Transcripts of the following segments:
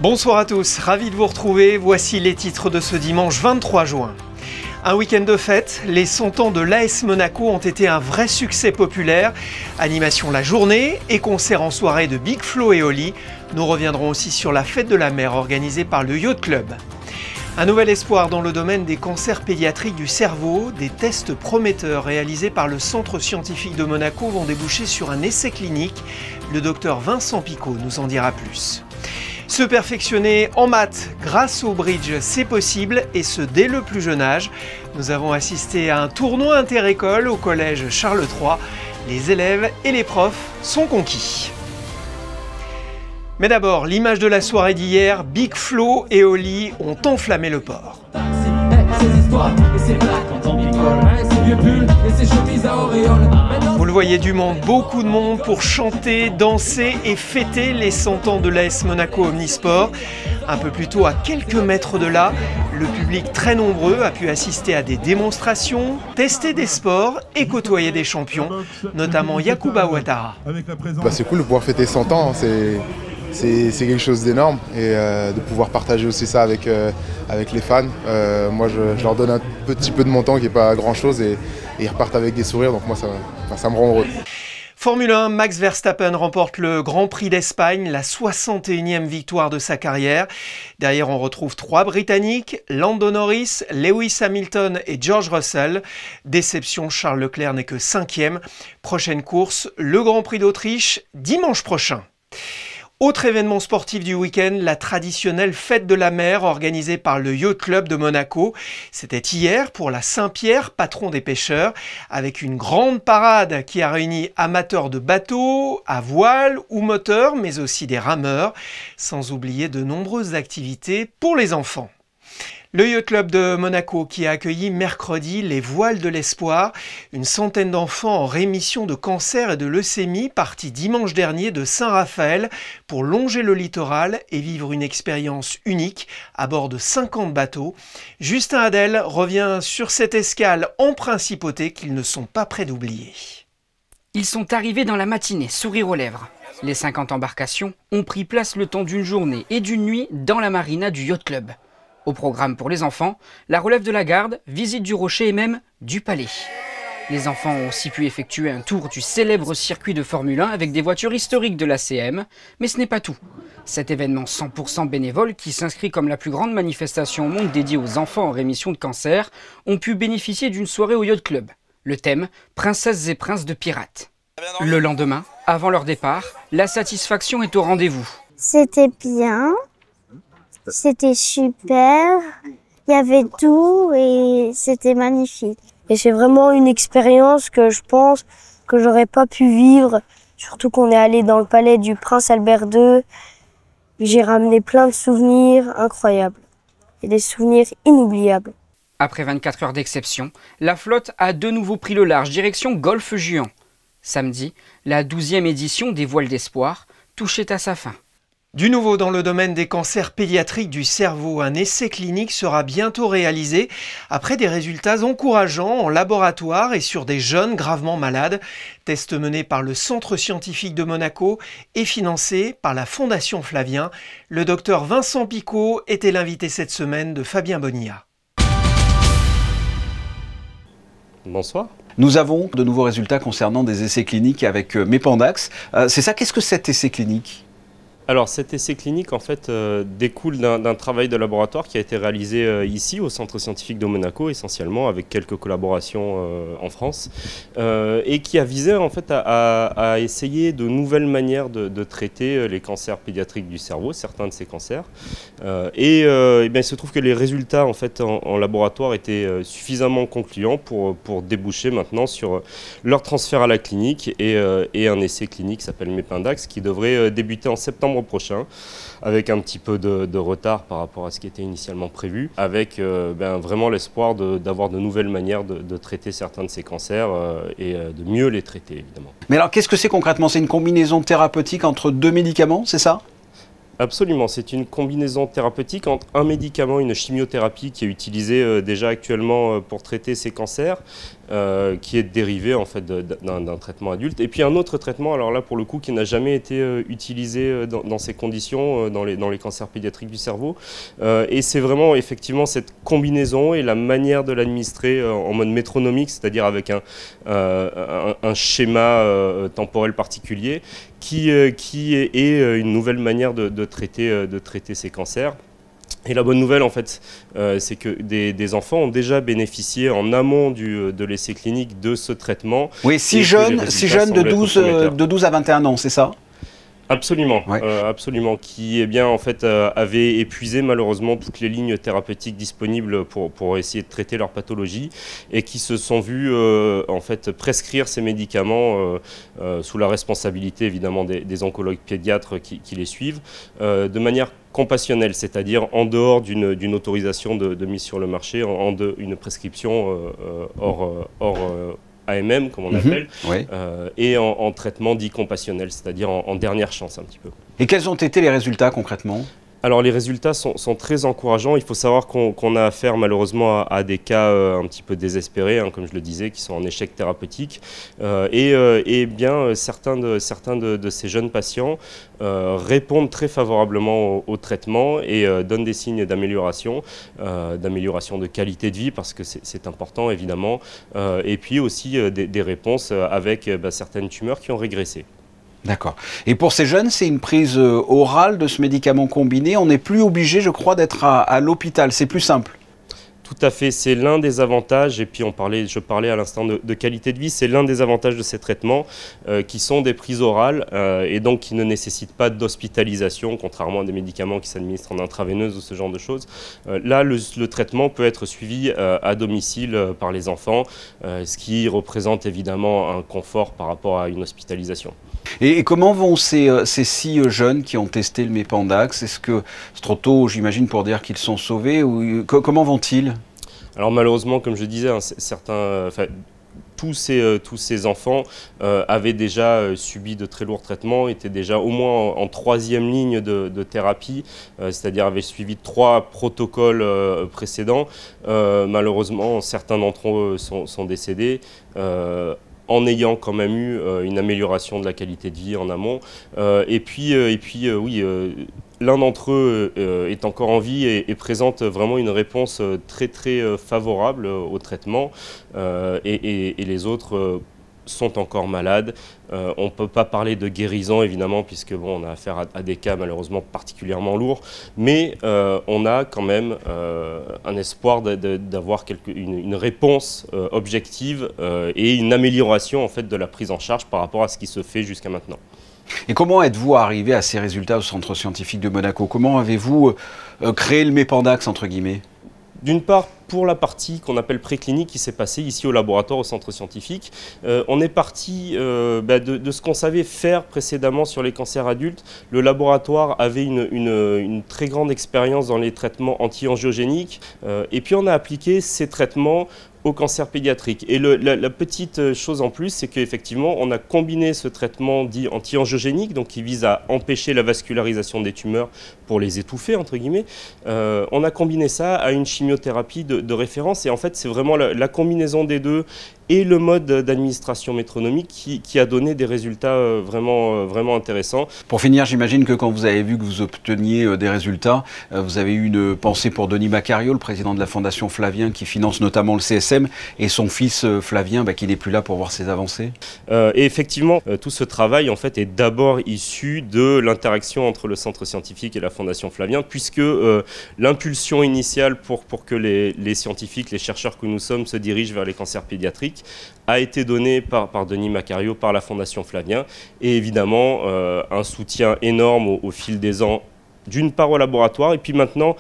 Bonsoir à tous, ravi de vous retrouver. Voici les titres de ce dimanche 23 juin. Un week-end de fête, les 100 ans de l'AS Monaco ont été un vrai succès populaire. Animation la journée et concert en soirée de Big Flo et Oli. Nous reviendrons aussi sur la fête de la mer organisée par le Yacht Club. Un nouvel espoir dans le domaine des cancers pédiatriques du cerveau. Des tests prometteurs réalisés par le Centre scientifique de Monaco vont déboucher sur un essai clinique. Le docteur Vincent Picot nous en dira plus. Se perfectionner en maths grâce au bridge, c'est possible et ce dès le plus jeune âge. Nous avons assisté à un tournoi inter-école au collège Charles III. Les élèves et les profs sont conquis. Mais d'abord, l'image de la soirée d'hier, Big Flo et Oli ont enflammé le port. Vous le voyez, du monde, beaucoup de monde pour chanter, danser et fêter les 100 ans de l'AS Monaco Omnisport. Un peu plus tôt, à quelques mètres de là, le public très nombreux a pu assister à des démonstrations, tester des sports et côtoyer des champions, notamment Yacouba Ouattara. C'est cool de pouvoir fêter 100 ans, c'est quelque chose d'énorme et de pouvoir partager aussi ça avec les fans. Moi je leur donne un petit peu de mon temps qui n'est pas grand chose et ils repartent avec des sourires, donc moi ça me rend heureux. Formule 1, Max Verstappen remporte le Grand Prix d'Espagne, la 61e victoire de sa carrière. Derrière on retrouve 3 Britanniques, Lando Norris, Lewis Hamilton et George Russell. Déception, Charles Leclerc n'est que 5e. Prochaine course, le Grand Prix d'Autriche, dimanche prochain. Autre événement sportif du week-end, la traditionnelle fête de la mer organisée par le Yacht Club de Monaco. C'était hier pour la Saint-Pierre, patron des pêcheurs, avec une grande parade qui a réuni amateurs de bateaux, à voile ou moteur, mais aussi des rameurs, sans oublier de nombreuses activités pour les enfants. Le Yacht Club de Monaco qui a accueilli mercredi les voiles de l'espoir, une centaine d'enfants en rémission de cancer et de leucémie partis dimanche dernier de Saint-Raphaël pour longer le littoral et vivre une expérience unique à bord de 50 bateaux. Justin Hadel revient sur cette escale en principauté qu'ils ne sont pas prêts d'oublier. Ils sont arrivés dans la matinée, sourire aux lèvres. Les 50 embarcations ont pris place le temps d'une journée et d'une nuit dans la marina du Yacht Club. Au programme pour les enfants, la relève de la garde, visite du rocher et même du palais. Les enfants ont aussi pu effectuer un tour du célèbre circuit de Formule 1 avec des voitures historiques de la CM. Mais ce n'est pas tout. Cet événement 100% bénévole, qui s'inscrit comme la plus grande manifestation au monde dédiée aux enfants en rémission de cancer, ont pu bénéficier d'une soirée au Yacht Club. Le thème, Princesses et princes de pirates. Le lendemain, avant leur départ, la satisfaction est au rendez-vous. C'était bien. C'était super, il y avait tout et c'était magnifique. Et c'est vraiment une expérience que je pense que j'aurais pas pu vivre, surtout qu'on est allé dans le palais du prince Albert II. J'ai ramené plein de souvenirs incroyables et des souvenirs inoubliables. Après 24 heures d'exception, la flotte a de nouveau pris le large direction Golfe Juan. Samedi, la 12e édition des voiles d'espoir touchait à sa fin. Du nouveau dans le domaine des cancers pédiatriques du cerveau, un essai clinique sera bientôt réalisé après des résultats encourageants en laboratoire et sur des jeunes gravement malades. Test mené par le Centre scientifique de Monaco et financé par la Fondation Flavien. Le docteur Vincent Picot était l'invité cette semaine de Fabien Bonilla. Bonsoir. Nous avons de nouveaux résultats concernant des essais cliniques avec Mépandax. C'est ça, qu'est-ce que cet essai clinique ? Alors cet essai clinique en fait découle d'un travail de laboratoire qui a été réalisé ici au Centre scientifique de Monaco essentiellement avec quelques collaborations en France et qui a visé en fait à essayer de nouvelles manières de traiter les cancers pédiatriques du cerveau, certains de ces cancers et bien, il se trouve que les résultats en fait en laboratoire étaient suffisamment concluants pour déboucher maintenant sur leur transfert à la clinique et un essai clinique qui s'appelle Mépandax qui devrait débuter en septembre prochain, avec un petit peu de retard par rapport à ce qui était initialement prévu, avec vraiment l'espoir d'avoir de nouvelles manières de traiter certains de ces cancers et de mieux les traiter évidemment. Mais alors qu'est-ce que c'est concrètement? C'est une combinaison thérapeutique entre 2 médicaments, c'est ça? Absolument, c'est une combinaison thérapeutique entre un médicament et une chimiothérapie qui est utilisée déjà actuellement pour traiter ces cancers qui est dérivé en fait d'un traitement adulte. Et puis un autre traitement, alors là pour le coup, qui n'a jamais été utilisé dans ces conditions, dans les cancers pédiatriques du cerveau. Et c'est vraiment effectivement cette combinaison et la manière de l'administrer en mode métronomique, c'est-à-dire avec un schéma temporel particulier, qui est une nouvelle manière de traiter ces cancers. Et la bonne nouvelle, en fait, c'est que des enfants ont déjà bénéficié en amont de l'essai clinique de ce traitement. Oui, 6 jeunes de 12 à 21 ans, c'est ça ? Absolument, ouais. Absolument, qui en fait, avaient épuisé malheureusement toutes les lignes thérapeutiques disponibles pour essayer de traiter leur pathologie et qui se sont vus en fait prescrire ces médicaments sous la responsabilité évidemment des oncologues pédiatres qui les suivent de manière compassionnelle, c'est-à-dire en dehors d'une autorisation de mise sur le marché, une prescription hors AMM, comme on appelle, oui. Et en traitement dit compassionnel, c'est-à-dire en dernière chance un petit peu. Et quels ont été les résultats concrètement ? Alors les résultats sont très encourageants. Il faut savoir qu'on a affaire malheureusement à des cas un petit peu désespérés, hein, comme je le disais, qui sont en échec thérapeutique. Et bien certains de ces jeunes patients répondent très favorablement au traitement et donnent des signes d'amélioration de qualité de vie, parce que c'est important évidemment. Et puis aussi des réponses avec certaines tumeurs qui ont régressé. D'accord. Et pour ces jeunes, c'est une prise orale de ce médicament combiné. On n'est plus obligé, je crois, d'être à l'hôpital. C'est plus simple. Tout à fait, c'est l'un des avantages, et puis je parlais à l'instant de qualité de vie, c'est l'un des avantages de ces traitements qui sont des prises orales et donc qui ne nécessitent pas d'hospitalisation, contrairement à des médicaments qui s'administrent en intraveineuse ou ce genre de choses. Là, le traitement peut être suivi à domicile par les enfants, ce qui représente évidemment un confort par rapport à une hospitalisation. Et comment vont ces 6 jeunes qui ont testé le Mépandax? Est-ce que c'est trop tôt, j'imagine, pour dire qu'ils sont sauvés, ou comment vont-ils? Alors malheureusement, comme je disais, hein, tous ces enfants avaient déjà subi de très lourds traitements, étaient déjà au moins en 3e ligne de thérapie, c'est-à-dire avaient suivi 3 protocoles précédents. Malheureusement, certains d'entre eux sont décédés. En ayant quand même eu une amélioration de la qualité de vie en amont. Et puis oui, l'un d'entre eux est encore en vie et présente vraiment une réponse très favorable au traitement. Et les autres sont encore malades. On ne peut pas parler de guérison évidemment, puisque bon, on a affaire à des cas malheureusement particulièrement lourds, mais on a quand même un espoir d'avoir une réponse objective et une amélioration en fait de la prise en charge par rapport à ce qui se fait jusqu'à maintenant. Et comment êtes-vous arrivé à ces résultats au Centre scientifique de Monaco? Comment avez-vous créé le Mépandax entre guillemets? D'une part, pour la partie qu'on appelle préclinique qui s'est passée ici au laboratoire, au centre scientifique, on est parti de ce qu'on savait faire précédemment sur les cancers adultes. Le laboratoire avait une très grande expérience dans les traitements anti-angiogéniques et puis on a appliqué ces traitements au cancer pédiatrique. Et la petite chose en plus, c'est qu'effectivement, on a combiné ce traitement dit anti-angiogénique, donc qui vise à empêcher la vascularisation des tumeurs pour les étouffer, entre guillemets. On a combiné ça à une chimiothérapie de référence, et en fait, c'est vraiment la combinaison des deux et le mode d'administration métronomique qui a donné des résultats vraiment intéressants. Pour finir, j'imagine que quand vous avez vu que vous obteniez des résultats, vous avez eu une pensée pour Denis Macariot, le président de la Fondation Flavien, qui finance notamment le CSM, et son fils Flavien, qui n'est plus là pour voir ses avancées. Et effectivement, tout ce travail en fait est d'abord issu de l'interaction entre le centre scientifique et la Fondation Flavien, puisque l'impulsion initiale pour que les scientifiques, les chercheurs que nous sommes se dirigent vers les cancers pédiatriques a été donnée par Denis Macariot, par la Fondation Flavien, et évidemment un soutien énorme au fil des ans, d'une part au laboratoire, et puis maintenant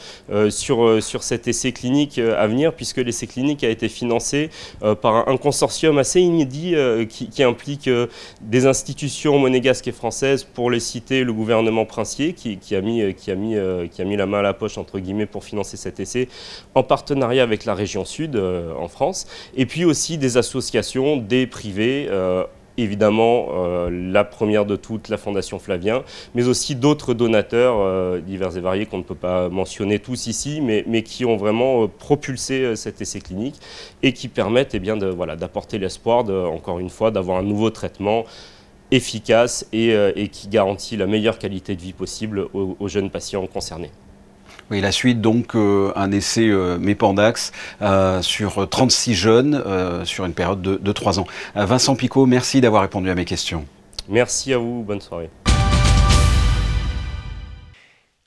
sur cet essai clinique à venir, puisque l'essai clinique a été financé par un consortium assez inédit qui implique des institutions monégasques et françaises, pour les citer le gouvernement princier, qui a mis la main à la poche entre guillemets pour financer cet essai, en partenariat avec la région sud en France, et puis aussi des associations, des privés, évidemment la première de toutes, la Fondation Flavien, mais aussi d'autres donateurs divers et variés qu'on ne peut pas mentionner tous ici, mais qui ont vraiment propulsé cet essai clinique et qui permettent d'apporter l'espoir, encore une fois, d'avoir un nouveau traitement efficace et qui garantit la meilleure qualité de vie possible aux jeunes patients concernés. Oui, la suite, donc, un essai Mépandax sur 36 jeunes sur une période de 3 ans. Vincent Picot, merci d'avoir répondu à mes questions. Merci à vous, bonne soirée.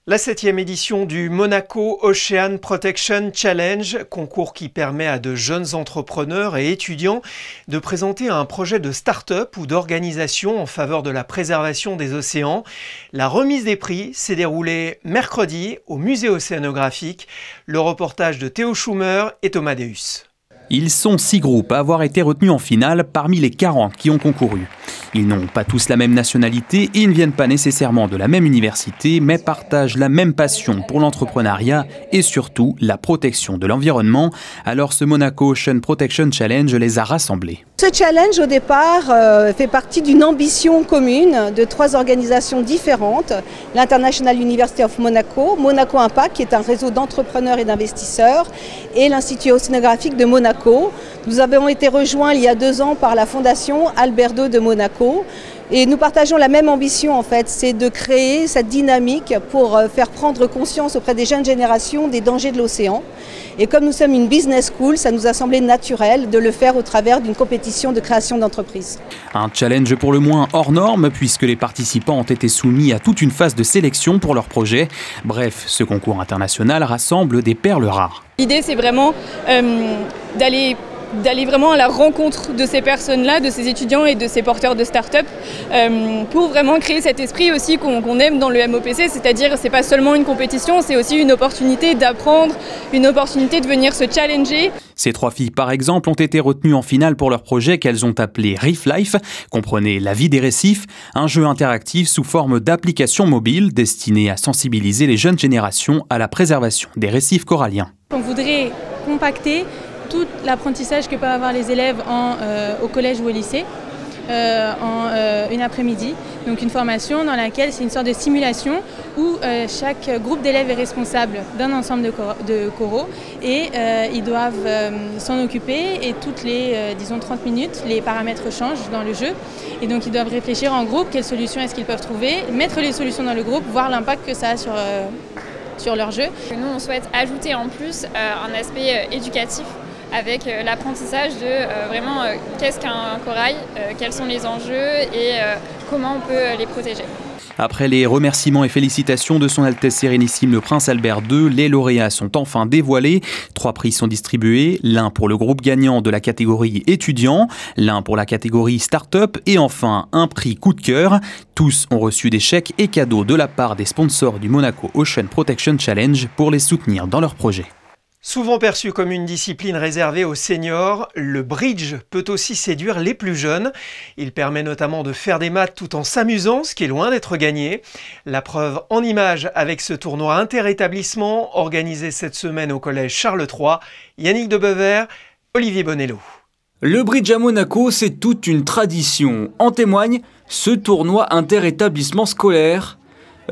La 7e édition du Monaco Ocean Protection Challenge, concours qui permet à de jeunes entrepreneurs et étudiants de présenter un projet de start-up ou d'organisation en faveur de la préservation des océans. La remise des prix s'est déroulée mercredi au musée océanographique. Le reportage de Théo Schumer et Thomas Deus. Ils sont 6 groupes à avoir été retenus en finale parmi les 40 qui ont concouru. Ils n'ont pas tous la même nationalité et ils ne viennent pas nécessairement de la même université, mais partagent la même passion pour l'entrepreneuriat et surtout la protection de l'environnement. Alors ce Monaco Ocean Protection Challenge les a rassemblés. Ce challenge au départ fait partie d'une ambition commune de 3 organisations différentes. L'International University of Monaco, Monaco Impact qui est un réseau d'entrepreneurs et d'investisseurs et l'Institut océanographique de Monaco. Nous avons été rejoints il y a 2 ans par la Fondation Albert II de Monaco. Et nous partageons la même ambition en fait, c'est de créer cette dynamique pour faire prendre conscience auprès des jeunes générations des dangers de l'océan. Et comme nous sommes une business school, ça nous a semblé naturel de le faire au travers d'une compétition de création d'entreprise. Un challenge pour le moins hors norme puisque les participants ont été soumis à toute une phase de sélection pour leur projet. Bref, ce concours international rassemble des perles rares. L'idée c'est vraiment d'aller vraiment à la rencontre de ces personnes-là, de ces étudiants et de ces porteurs de start-up pour vraiment créer cet esprit aussi qu'on aime dans le MOPC, c'est-à-dire c'est pas seulement une compétition, c'est aussi une opportunité d'apprendre, une opportunité de venir se challenger. Ces 3 filles, par exemple, ont été retenues en finale pour leur projet qu'elles ont appelé Reef Life, comprenez la vie des récifs, un jeu interactif sous forme d'application mobile destiné à sensibiliser les jeunes générations à la préservation des récifs coralliens. On voudrait compacter tout l'apprentissage que peuvent avoir les élèves au collège ou au lycée en une après-midi. Donc une formation dans laquelle c'est une sorte de simulation où chaque groupe d'élèves est responsable d'un ensemble de coraux et ils doivent s'en occuper et toutes les, disons 30 minutes, les paramètres changent dans le jeu. Et donc ils doivent réfléchir en groupe, quelles solutions est-ce qu'ils peuvent trouver, mettre les solutions dans le groupe, voir l'impact que ça a sur leur jeu. Nous on souhaite ajouter en plus un aspect éducatif avec l'apprentissage de vraiment qu'est-ce qu'un corail, quels sont les enjeux et comment on peut les protéger. Après les remerciements et félicitations de son Altesse Sérénissime le Prince Albert II, les lauréats sont enfin dévoilés. 3 prix sont distribués, l'un pour le groupe gagnant de la catégorie étudiant, l'un pour la catégorie start-up et enfin un prix coup de cœur. Tous ont reçu des chèques et cadeaux de la part des sponsors du Monaco Ocean Protection Challenge pour les soutenir dans leur projet. Souvent perçu comme une discipline réservée aux seniors, le bridge peut aussi séduire les plus jeunes. Il permet notamment de faire des maths tout en s'amusant, ce qui est loin d'être gagné. La preuve en images avec ce tournoi interétablissement organisé cette semaine au collège Charles III. Yannick Debever, Olivier Bonello. Le bridge à Monaco, c'est toute une tradition. En témoigne ce tournoi interétablissement scolaire.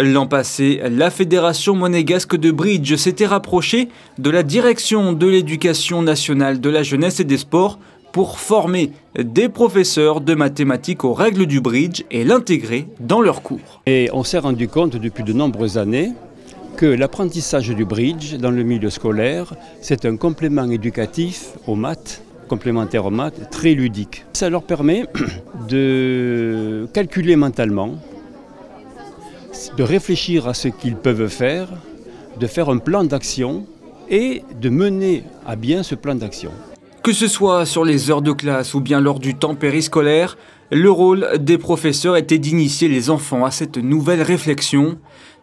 L'an passé, la Fédération monégasque de bridge s'était rapprochée de la direction de l'éducation nationale de la jeunesse et des sports pour former des professeurs de mathématiques aux règles du bridge et l'intégrer dans leurs cours. Et on s'est rendu compte depuis de nombreuses années que l'apprentissage du bridge dans le milieu scolaire, c'est un complément éducatif aux maths, complémentaire aux maths, très ludique. Ça leur permet de calculer mentalement, de réfléchir à ce qu'ils peuvent faire, de faire un plan d'action et de mener à bien ce plan d'action. Que ce soit sur les heures de classe ou bien lors du temps périscolaire, le rôle des professeurs était d'initier les enfants à cette nouvelle réflexion.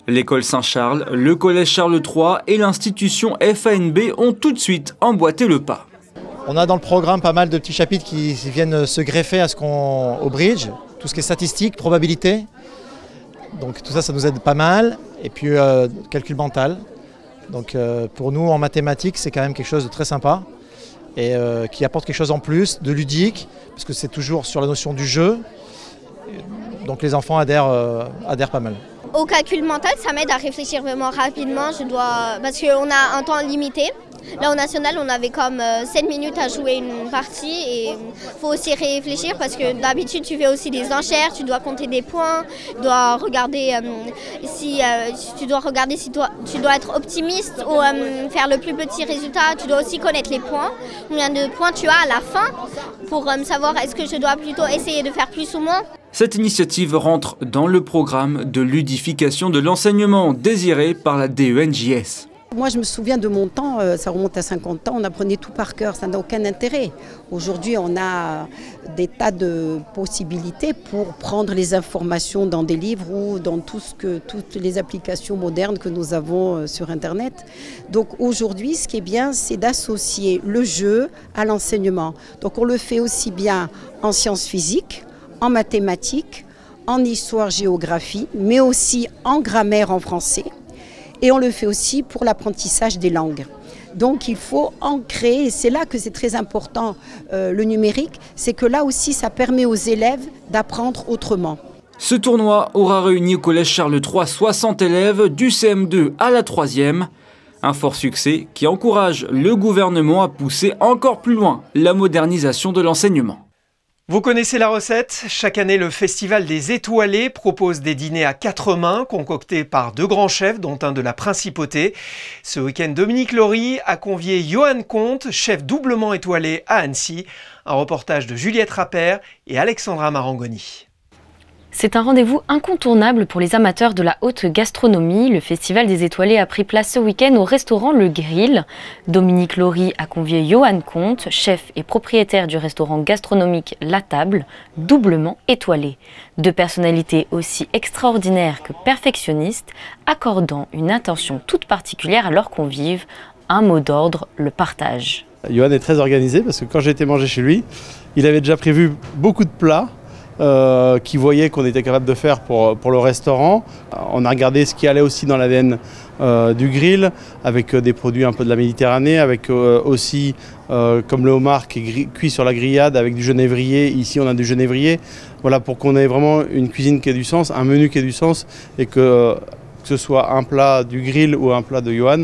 L'école Saint-Charles, le collège Charles III et l'institution FANB ont tout de suite emboîté le pas. On a dans le programme pas mal de petits chapitres qui viennent se greffer au bridge, tout ce qui est statistique, probabilité. Donc tout ça, ça nous aide pas mal. Et puis calcul mental. Donc pour nous en mathématiques, c'est quand même quelque chose de très sympa. et qui apporte quelque chose en plus, de ludique, parce que c'est toujours sur la notion du jeu. Donc les enfants adhèrent pas mal. Au calcul mental, ça m'aide à réfléchir vraiment rapidement, parce qu'on a un temps limité. Là au national, on avait comme 7 minutes à jouer une partie et il faut aussi réfléchir parce que d'habitude tu fais aussi des enchères, tu dois compter des points, tu dois regarder si tu dois être optimiste ou faire le plus petit résultat. Tu dois aussi connaître les points, combien de points tu as à la fin pour savoir est-ce que je dois plutôt essayer de faire plus ou moins. Cette initiative rentre dans le programme de ludification de l'enseignement désiré par la DENJS. Moi, je me souviens de mon temps, ça remonte à 50 ans, on apprenait tout par cœur, ça n'a aucun intérêt. Aujourd'hui, on a des tas de possibilités pour prendre les informations dans des livres ou dans toutes les applications modernes que nous avons sur Internet. Donc aujourd'hui, ce qui est bien, c'est d'associer le jeu à l'enseignement. Donc on le fait aussi bien en sciences physiques, en mathématiques, en histoire-géographie, mais aussi en grammaire en français. Et on le fait aussi pour l'apprentissage des langues. Donc il faut ancrer, et c'est là que c'est très important le numérique, c'est que là aussi ça permet aux élèves d'apprendre autrement. Ce tournoi aura réuni au collège Charles III 60 élèves du CM2 à la 3e. Un fort succès qui encourage le gouvernement à pousser encore plus loin la modernisation de l'enseignement. Vous connaissez la recette? Chaque année, le Festival des Étoilés propose des dîners à 4 mains concoctés par 2 grands chefs, dont un de la Principauté. Ce week-end, Dominique Laurie a convié Johan Comte, chef doublement étoilé à Annecy. Un reportage de Juliette Rappert et Alexandra Marangoni. C'est un rendez-vous incontournable pour les amateurs de la haute gastronomie. Le Festival des Étoilés a pris place ce week-end au restaurant Le Grill. Dominique Laurie a convié Johan Comte, chef et propriétaire du restaurant gastronomique La Table, doublement étoilé. 2 personnalités aussi extraordinaires que perfectionnistes, accordant une attention toute particulière à leurs convives. Un mot d'ordre, le partage. Johan est très organisé parce que quand j'ai été manger chez lui, il avait déjà prévu beaucoup de plats. Qui voyait qu'on était capable de faire pour le restaurant. On a regardé ce qui allait aussi dans l'ADN du grill, avec des produits un peu de la Méditerranée, avec aussi comme le homard qui est cuit sur la grillade avec du genévrier. Ici on a du genévrier. Voilà, pour qu'on ait vraiment une cuisine qui ait du sens, un menu qui ait du sens, et que ce soit un plat du grill ou un plat de Johan,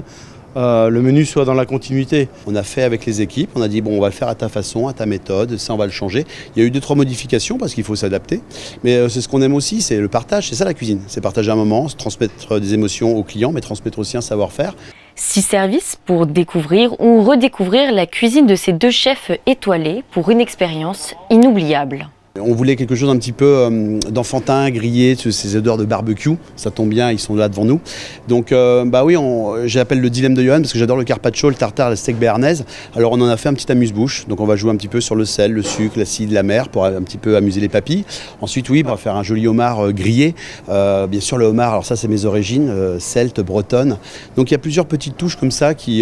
le menu soit dans la continuité. On a fait avec les équipes, on a dit bon, on va le faire à ta façon, à ta méthode, ça on va le changer. Il y a eu 2-3 modifications parce qu'il faut s'adapter, mais c'est ce qu'on aime aussi, c'est le partage, c'est ça la cuisine, c'est partager un moment, transmettre des émotions aux clients, mais transmettre aussi un savoir-faire. 6 services pour découvrir ou redécouvrir la cuisine de ces 2 chefs étoilés pour une expérience inoubliable. On voulait quelque chose un petit peu d'enfantin, grillé, ces odeurs de barbecue, ça tombe bien, ils sont là devant nous. Donc bah oui, j'appelle le dilemme de Johan parce que j'adore le carpaccio, le tartare, la steak béarnaise. Alors on en a fait un petit amuse-bouche, donc on va jouer un petit peu sur le sel, le sucre, l'acide, la mer pour un petit peu amuser les papilles. Ensuite oui, on va faire un joli homard grillé. Bien sûr le homard, alors ça c'est mes origines, celte, bretonne. Donc il y a plusieurs petites touches comme ça qui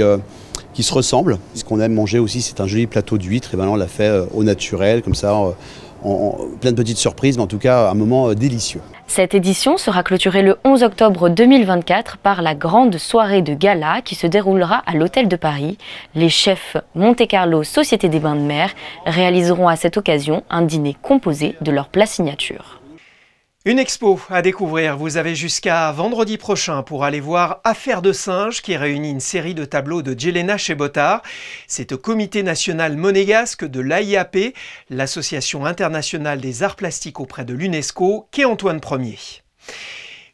se ressemblent. Ce qu'on aime manger aussi, c'est un joli plateau d'huîtres, et ben là on l'a fait au naturel, comme ça. Plein de petites surprises, mais en tout cas un moment délicieux. Cette édition sera clôturée le 11 octobre 2024 par la grande soirée de gala qui se déroulera à l'Hôtel de Paris. Les chefs Monte Carlo Société des Bains de Mer réaliseront à cette occasion un dîner composé de leurs plats signature. Une expo à découvrir, vous avez jusqu'à vendredi prochain pour aller voir Affaires de singe qui réunit une série de tableaux de Jelena Chebotar. C'est au Comité national monégasque de l'AIAP, l'Association internationale des arts plastiques auprès de l'UNESCO, qu'est Antoine Ier.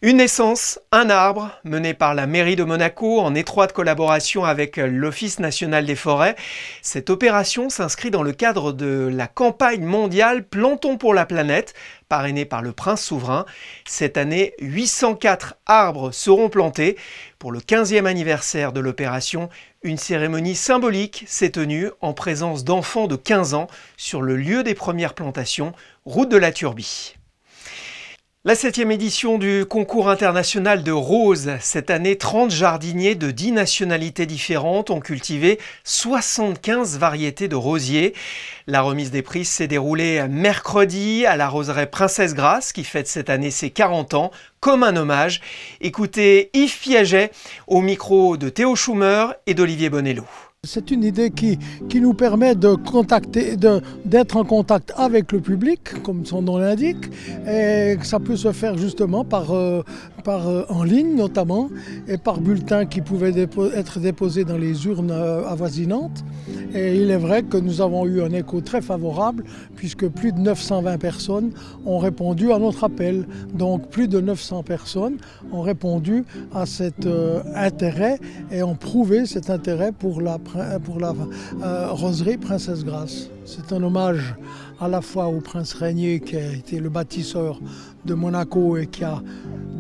Une naissance, un arbre, mené par la mairie de Monaco en étroite collaboration avec l'Office national des forêts. Cette opération s'inscrit dans le cadre de la campagne mondiale Plantons pour la planète, parrainée par le prince souverain. Cette année, 804 arbres seront plantés. Pour le 15e anniversaire de l'opération, une cérémonie symbolique s'est tenue en présence d'enfants de 15 ans sur le lieu des premières plantations, route de la Turbie. La 7e édition du concours international de roses. Cette année, 30 jardiniers de 10 nationalités différentes ont cultivé 75 variétés de rosiers. La remise des prix s'est déroulée mercredi à la roseraie Princesse Grasse, qui fête cette année ses 40 ans, comme un hommage. Écoutez Yves Piaget au micro de Théo Schumer et d'Olivier Bonello. C'est une idée qui nous permet d'être en contact avec le public, comme son nom l'indique, et ça peut se faire justement en ligne notamment, et par bulletins qui pouvaient être déposés dans les urnes avoisinantes. Et il est vrai que nous avons eu un écho très favorable, puisque plus de 920 personnes ont répondu à notre appel. Donc plus de 900 personnes ont répondu à cet intérêt et ont prouvé cet intérêt pour la roseraie Princesse Grace. C'est un hommage à la fois au prince Régnier qui a été le bâtisseur de Monaco et qui a,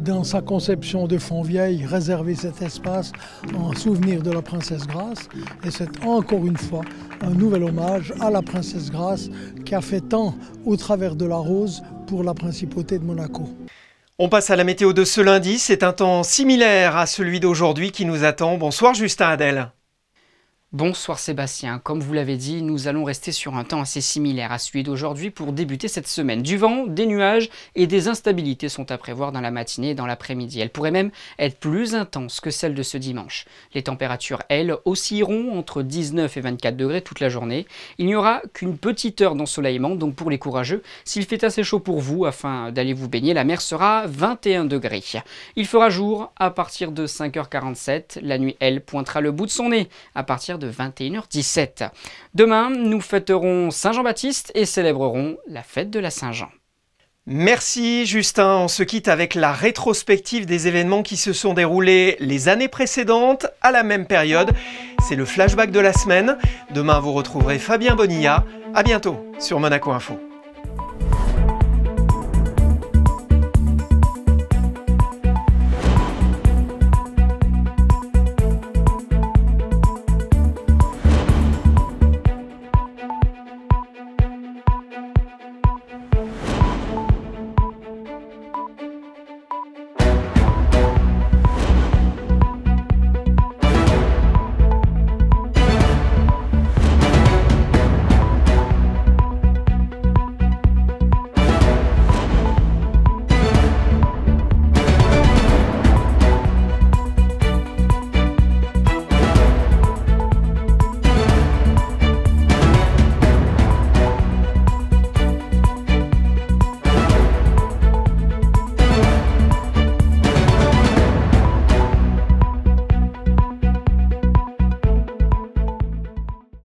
dans sa conception de Fontvieille, réservé cet espace en souvenir de la Princesse Grace. Et c'est encore une fois un nouvel hommage à la Princesse Grace qui a fait tant au travers de la rose pour la principauté de Monaco. On passe à la météo de ce lundi. C'est un temps similaire à celui d'aujourd'hui qui nous attend. Bonsoir Justin Adel. Bonsoir Sébastien, comme vous l'avez dit, nous allons rester sur un temps assez similaire à celui d'aujourd'hui pour débuter cette semaine. Du vent, des nuages et des instabilités sont à prévoir dans la matinée et dans l'après-midi. Elles pourraient même être plus intenses que celles de ce dimanche. Les températures, elles, oscilleront entre 19 et 24 degrés toute la journée. Il n'y aura qu'une petite heure d'ensoleillement, donc pour les courageux, s'il fait assez chaud pour vous afin d'aller vous baigner, la mer sera 21 degrés. Il fera jour à partir de 5h47. La nuit, elle, pointera le bout de son nez à partir de 21h17. Demain, nous fêterons Saint-Jean-Baptiste et célébrerons la fête de la Saint-Jean. Merci Justin, on se quitte avec la rétrospective des événements qui se sont déroulés les années précédentes à la même période. C'est le flashback de la semaine. Demain, vous retrouverez Fabien Bonilla. À bientôt sur Monaco Info.